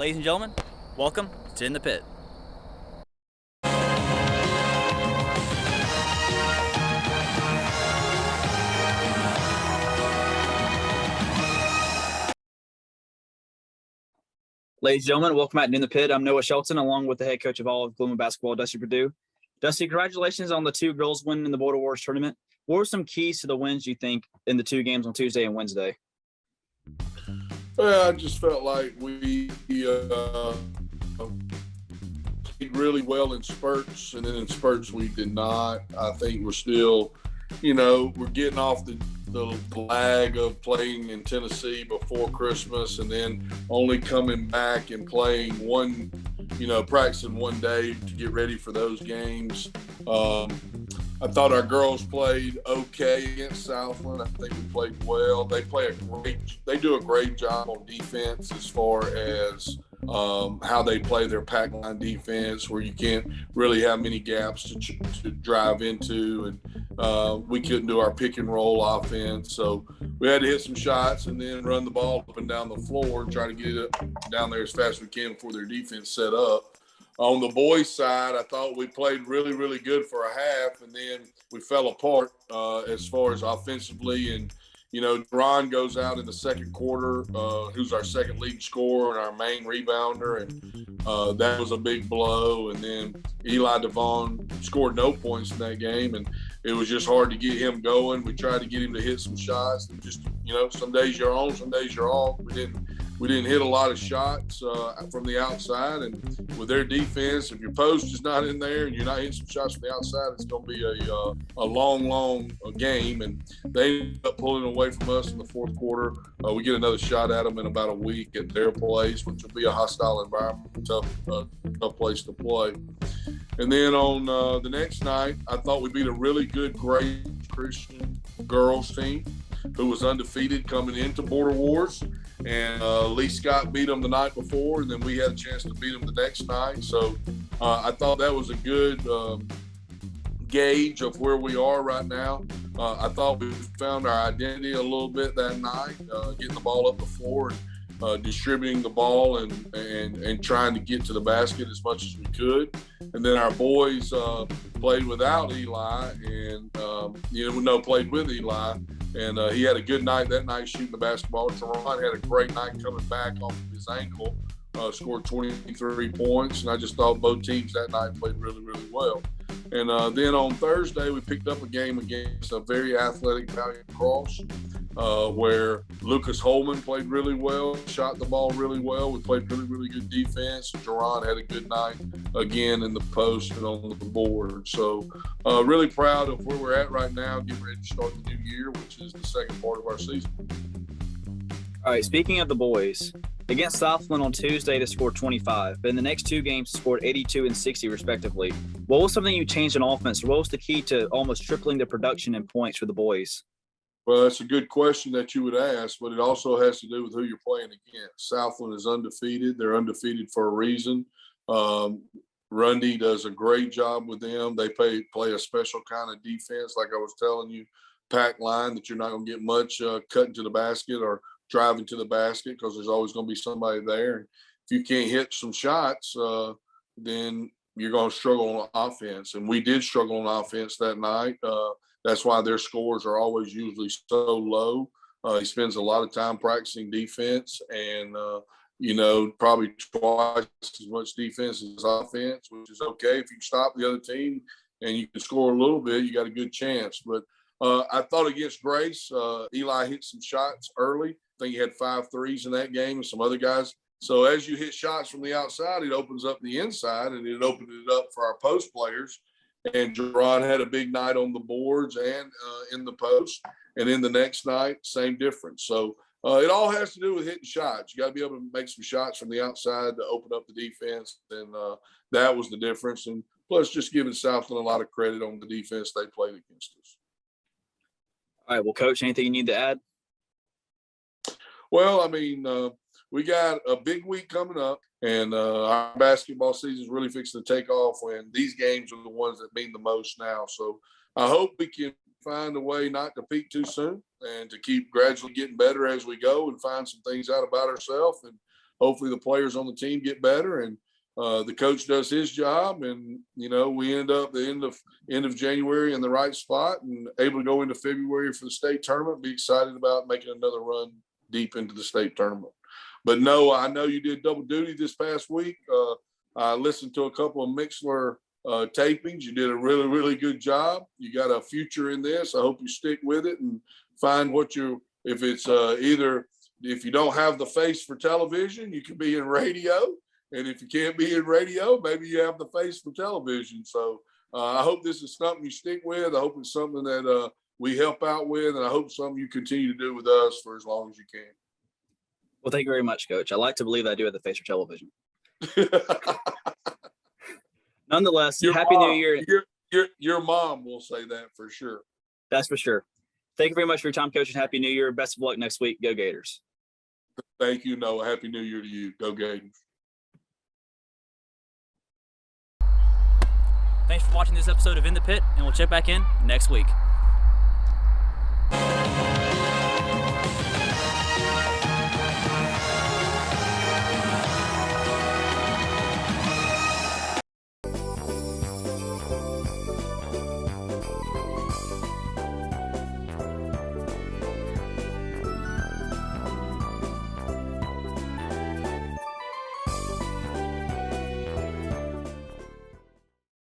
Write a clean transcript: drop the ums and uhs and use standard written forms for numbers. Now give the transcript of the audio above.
Ladies and gentlemen, welcome to In the Pit. Ladies and gentlemen, welcome back to In the Pit. I'm Noah Shelton, along with the head coach of all of Gloomwood basketball, Dusty Perdue. Dusty, congratulations on the two girls winning in the Border Wars tournament. What were some keys to the wins, you think, in the two games on Tuesday and Wednesday? Well, I just felt like we played really well in spurts, and then in spurts we did not. I think we're still, we're getting off the lag of playing in Tennessee before Christmas and then only coming back and playing practicing one day to get ready for those games. I thought our girls played okay against Southland. I think we played well. They do a great job on defense as far as how they play their pack line defense, where you can't really have many gaps to drive into, and we couldn't do our pick and roll offense, so we had to hit some shots and then run the ball up and down the floor and try to get it down there as fast as we can before their defense set up. On the boys' side, I thought we played really, really good for a half, and then we fell apart as far as offensively. And, Ron goes out in the second quarter, who's our second leading scorer and our main rebounder, and that was a big blow. And then Eli Devon scored no points in that game, and it was just hard to get him going. We tried to get him to hit some shots. And just, some days you're on, some days you're off. We didn't hit a lot of shots from the outside, and with their defense, if your post is not in there and you're not hitting some shots from the outside, it's going to be a long game. And they ended up pulling away from us in the fourth quarter. We get another shot at them in about a week at their place, which will be a hostile environment, tough place to play. And then on the next night, I thought we beat a really good, great Christian girls team who was undefeated coming into Border Wars. And Lee Scott beat them the night before, and then we had a chance to beat them the next night. So I thought that was a good gauge of where we are right now. I thought we found our identity a little bit that night, getting the ball up the floor and distributing the ball and trying to get to the basket as much as we could. And then our boys played without Eli and, played with Eli. And he had a good night that night shooting the basketball. Teron had a great night coming back off of his ankle, scored 23 points. And I just thought both teams that night played really, really well. And then on Thursday, we picked up a game against a very athletic Valiant Cross where Lucas Holman played really well, shot the ball really well. We played really, really good defense. Teron had a good night again in the post and on the board. So really proud of where we're at right now, getting ready to start the new year, which is the second part of our season. All right, speaking of the boys, against Southland on Tuesday, they scored 25. But in the next two games, scored 82 and 60, respectively. What was something you changed in offense? What was the key to almost tripling the production and points for the boys? Well, that's a good question that you would ask, but it also has to do with who you're playing against. Southland is undefeated. They're undefeated for a reason. Rundy does a great job with them. They play a special kind of defense, like I was telling you, pack line, that you're not going to get much cutting to the basket or driving to the basket, because there's always going to be somebody there. And if you can't hit some shots, then you're going to struggle on offense. And we did struggle on offense that night. That's why their scores are always usually so low. He spends a lot of time practicing defense and, probably twice as much defense as offense, which is okay. If you stop the other team and you can score a little bit, you got a good chance. But I thought against Grace, Eli hit some shots early. I think he had 5 threes in that game and some other guys. So as you hit shots from the outside, it opens up the inside, and it opened it up for our post players. And Gerard had a big night on the boards and in the post. And then the next night, same difference. So it all has to do with hitting shots. You got to be able to make some shots from the outside to open up the defense. And that was the difference. And plus just giving Southland a lot of credit on the defense they played against us. All right. Well, Coach, anything you need to add? Well, we got a big week coming up, and our basketball season is really fixing to take off when these games are the ones that mean the most now. So I hope we can find a way not to peak too soon and to keep gradually getting better as we go and find some things out about ourselves. And hopefully the players on the team get better, and the coach does his job, and we end up the end of January in the right spot and able to go into February for the state tournament. Be excited about making another run deep into the state tournament. But no, I know you did double duty this past week. I listened to a couple of Mixler tapings. You did a really, really good job. You got a future in this. I hope you stick with it and find if it's either, if you don't have the face for television, you can be in radio. And if you can't be in radio, maybe you have the face for television. So I hope this is something you stick with. I hope it's something that we help out with, and I hope something you continue to do with us for as long as you can. Well, thank you very much, Coach. I like to believe I do have the face for television. Nonetheless, Happy New Year. Your mom will say that for sure. That's for sure. Thank you very much for your time, Coach, and Happy New Year. Best of luck next week. Go Gators. Thank you, Noah. Happy New Year to you. Go Gators. Thanks for watching this episode of In the Pit, and we'll check back in next week.